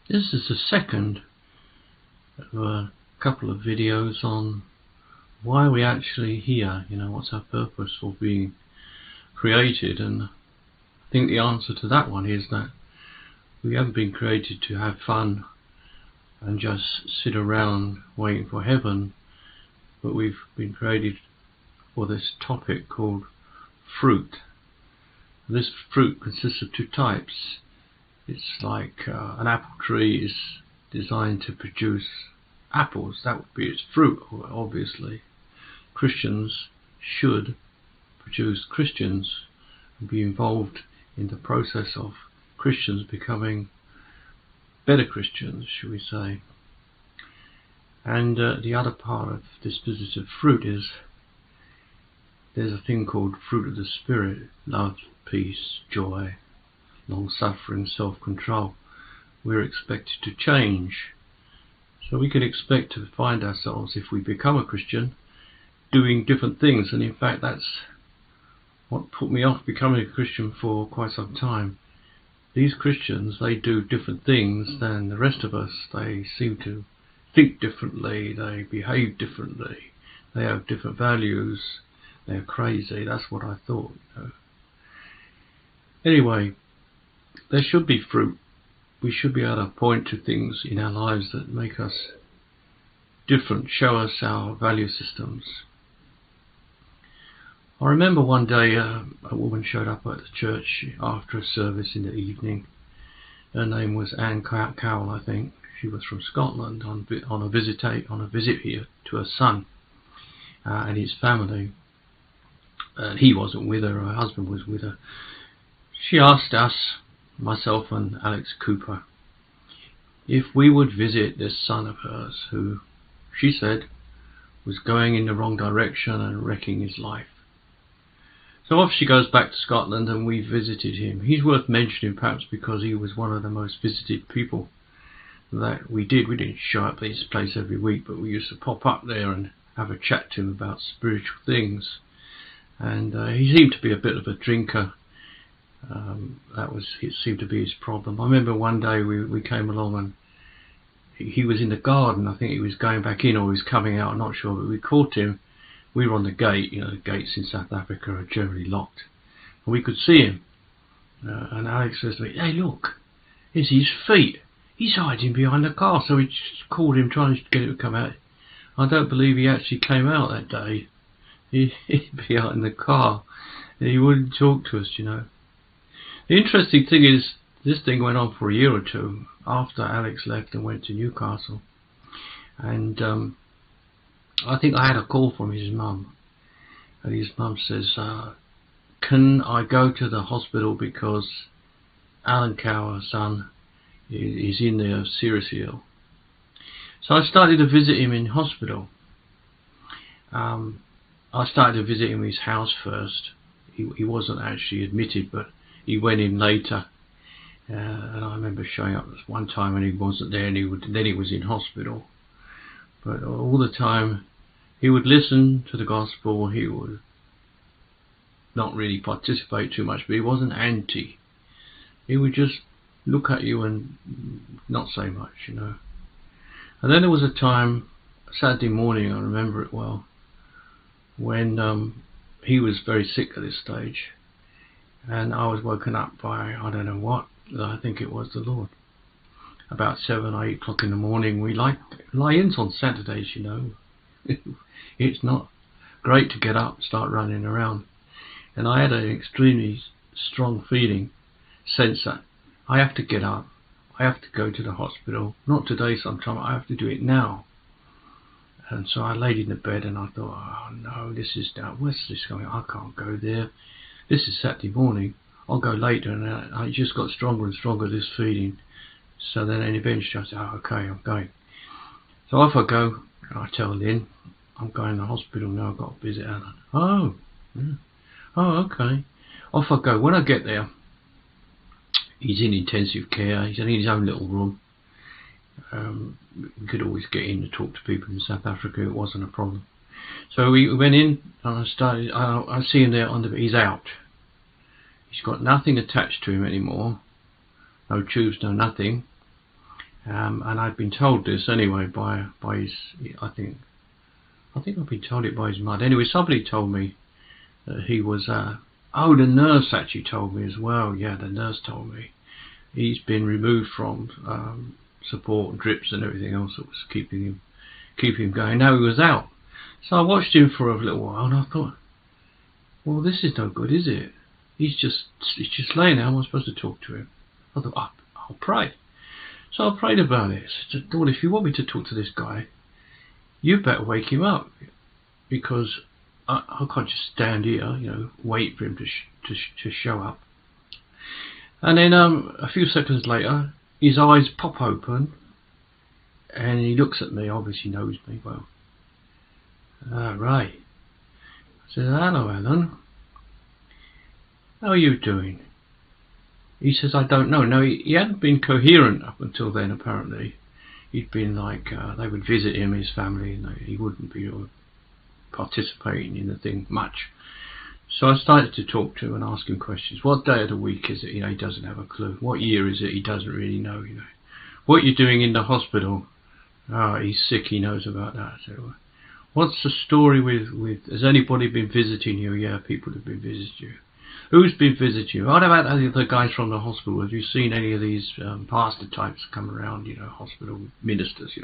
This is the second of a couple of videos on why we're actually here, what's our purpose for being created. And I think the answer to that one is that we haven't been created to have fun and just sit around waiting for heaven, but we've been created for this topic called fruit. This fruit consists of two types. It's like an apple tree is designed to produce apples. That would be its fruit, obviously. Christians should produce Christians and be involved in the process of Christians becoming better Christians, shall we say. And the other part of this business of fruit is there's a thing called fruit of the Spirit: love, peace, joy, long-suffering, self-control. We're expected to change. So we can expect to find ourselves, if we become a Christian, doing different things. And in fact, that's what put me off becoming a Christian for quite some time. These Christians, they do different things than the rest of us. They seem to think differently, they behave differently, they have different values, they're crazy. That's what I thought. Anyway, there should be fruit. We should be able to point to things in our lives that make us different, show us our value systems. I remember one day a woman showed up at the church after a service in the evening. Her name was Anne Cowell, I think. She was from Scotland on a visit here to her son and his family. And he wasn't with her, her husband was with her. She asked us, myself and Alex Cooper, if we would visit this son of hers who, she said, was going in the wrong direction and wrecking his life. So off she goes back to Scotland, and we visited him. He's worth mentioning perhaps because he was one of the most visited people that we did. We didn't show up at his place every week, but we used to pop up there and have a chat to him about spiritual things. And he seemed to be a bit of a drinker. It seemed to be his problem. I remember one day we came along and he was in the garden. I think he was going back in or he was coming out, I'm not sure, but we caught him. We were on the gate. The gates in South Africa are generally locked, and we could see him. And Alex says to me, "Hey, look, it's his feet. He's hiding behind the car." So we just called him, trying to get him to come out. I don't believe he actually came out that day. He'd be out in the car, and he wouldn't talk to us, The interesting thing is, this thing went on for a year or two after Alex left and went to Newcastle. And I think I had a call from his mum. And his mum says, can I go to the hospital because Alan Cower, son, is in there seriously ill. So I started to visit him in hospital. I started to visit him in his house first. He wasn't actually admitted, but he went in later. And I remember showing up one time and he wasn't there, and then he was in hospital. But all the time he would listen to the gospel. He would not really participate too much, but he wasn't anti. He would just look at you and not say much, And then there was a time, Saturday morning, I remember it well, when he was very sick at this stage, and I was woken up by, I don't know what, I think it was the Lord. About 7 or 8 o'clock in the morning. We lie-ins on Saturdays, It's not great to get up and start running around. And I had an extremely strong sense that I have to get up. I have to go to the hospital. Not today sometime, I have to do it now. And so I laid in the bed and I thought, oh no, where's this going? I can't go there. This is Saturday morning. I'll go later. And I just got stronger and stronger, this feeling. So then eventually I said, oh, okay, I'm going. So off I go. I tell Lynn, I'm going to the hospital now, I've got to visit Alan. Oh, yeah. Oh, okay. Off I go. When I get there, he's in intensive care. He's in his own little room. We could always get in to talk to people in South Africa. It wasn't a problem. So we went in and I see him there he's out. He's got nothing attached to him anymore. No tubes, no nothing. And I'd been told this anyway by his, I think I've been told it by his mother. Anyway, somebody told me that he was, oh, the nurse actually told me as well. Yeah, the nurse told me. He's been removed from support and drips and everything else that was keeping him going. Now he was out. So I watched him for a little while and I thought, well, this is no good, is it? He's just laying there. How am I supposed to talk to him? I thought, I'll pray. So I prayed about it. I said, Lord, if you want me to talk to this guy, you better wake him up, because I can't just stand here, wait for him to show up. And then a few seconds later, his eyes pop open, and he looks at me. Obviously knows me well. Right. I said, hello, Alan. How are you doing? He says, I don't know. No, he hadn't been coherent up until then, apparently. He'd been like, they would visit him, his family, and he wouldn't be participating in the thing much. So I started to talk to him and ask him questions. What day of the week is it? He doesn't have a clue. What year is it? He doesn't really know. What you're doing in the hospital? Oh, he's sick. He knows about that. So, what's the story with? Has anybody been visiting you? Yeah, people have been visiting you. Who's been visiting you? What about the guys from the hospital? Have you seen any of these pastor types come around? Hospital ministers.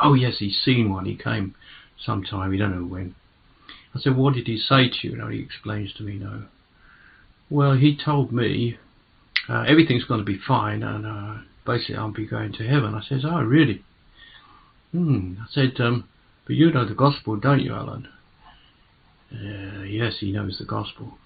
Oh yes, he's seen one. He came sometime. We don't know when. I said, what did he say to you? He explains to me, no. Well, he told me everything's going to be fine, and basically I'll be going to heaven. I says, oh, really? I said, but you know the gospel, don't you, Alan? Yes, he knows the gospel.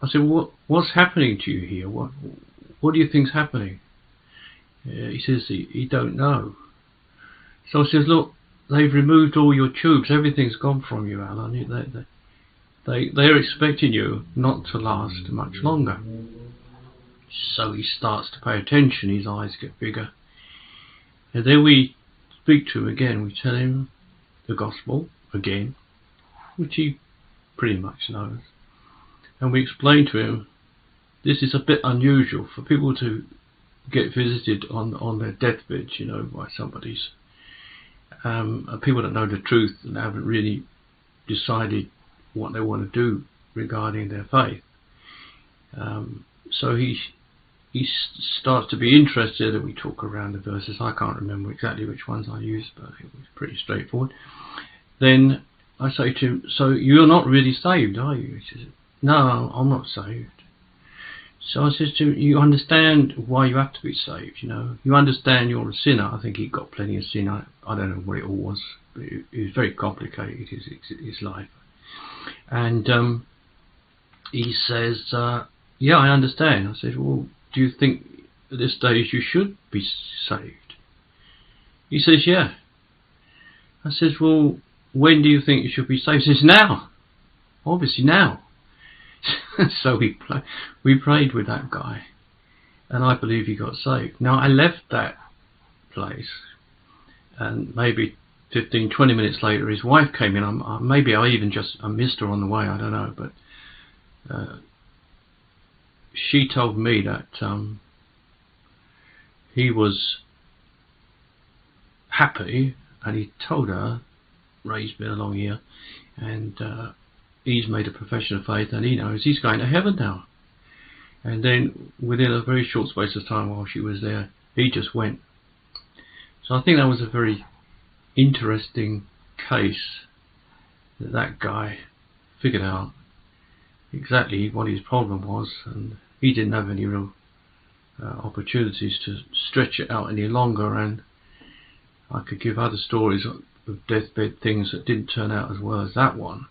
I said, what's happening to you here? What do you think's happening? He says he don't know. So I says, look, they've removed all your tubes. Everything's gone from you, Alan. They're expecting you not to last much longer. So he starts to pay attention. His eyes get bigger. And then we speak to him again. We tell him the gospel again, which he pretty much knows. And we explain to him, this is a bit unusual for people to get visited on their deathbeds, by somebody's. People that know the truth and haven't really decided what they want to do regarding their faith. So he starts to be interested, and we talk around the verses. I can't remember exactly which ones I used, but it was pretty straightforward. Then I say to him, so you're not really saved, are you? He says, no, I'm not saved. So I says to him, you understand why you have to be saved, You understand you're a sinner. I think he got plenty of sin. I don't know what it all was, but it was very complicated, his life. And he says, yeah, I understand. I said, well, do you think at this stage you should be saved? He says, yeah. I says, well, when do you think you should be saved? He says, now. Obviously now. So we prayed with that guy, and I believe he got saved. Now I left that place, and maybe 15-20 minutes later his wife came in. Maybe I missed her on the way, I don't know, but she told me that he was happy, and he told her, Ray's been along here, and he's made a profession of faith, and he knows he's going to heaven now. And then within a very short space of time while she was there, he just went. So I think that was a very interesting case, that guy figured out exactly what his problem was, and he didn't have any real opportunities to stretch it out any longer. And I could give other stories of deathbed things that didn't turn out as well as that one.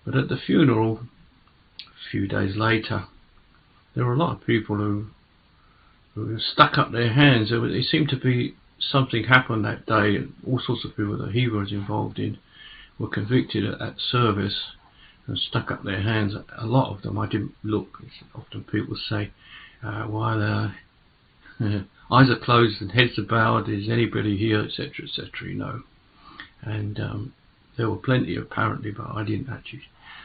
But at the funeral, a few days later, there were a lot of people who stuck up their hands. There seemed to be something happened that day, and all sorts of people that he was involved in were convicted at that service and stuck up their hands. A lot of them, I didn't look. Often people say, while eyes are closed and heads are bowed, is anybody here, etc., etc., And there were plenty apparently, but I didn't actually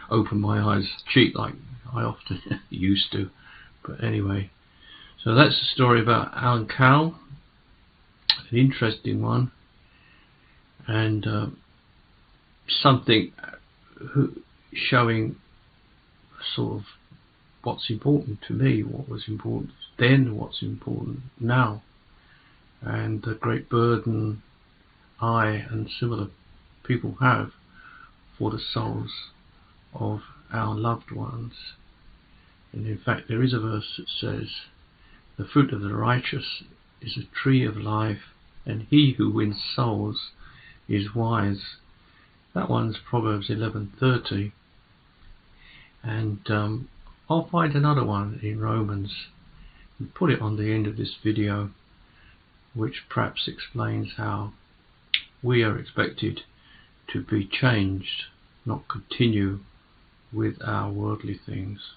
open my eyes cheat like I often used to. But anyway, so that's the story about Alan Cowell. an interesting one, and something showing sort of what's important to me, what was important then, what's important now, and the great burden I and similar people have for the souls of our loved ones. And in fact, there is a verse that says, "The fruit of the righteous is a tree of life, and he who wins souls is wise." That one's Proverbs 11:30, and I'll find another one in Romans and put it on the end of this video, which perhaps explains how we are expected to be changed, not continue with our worldly things.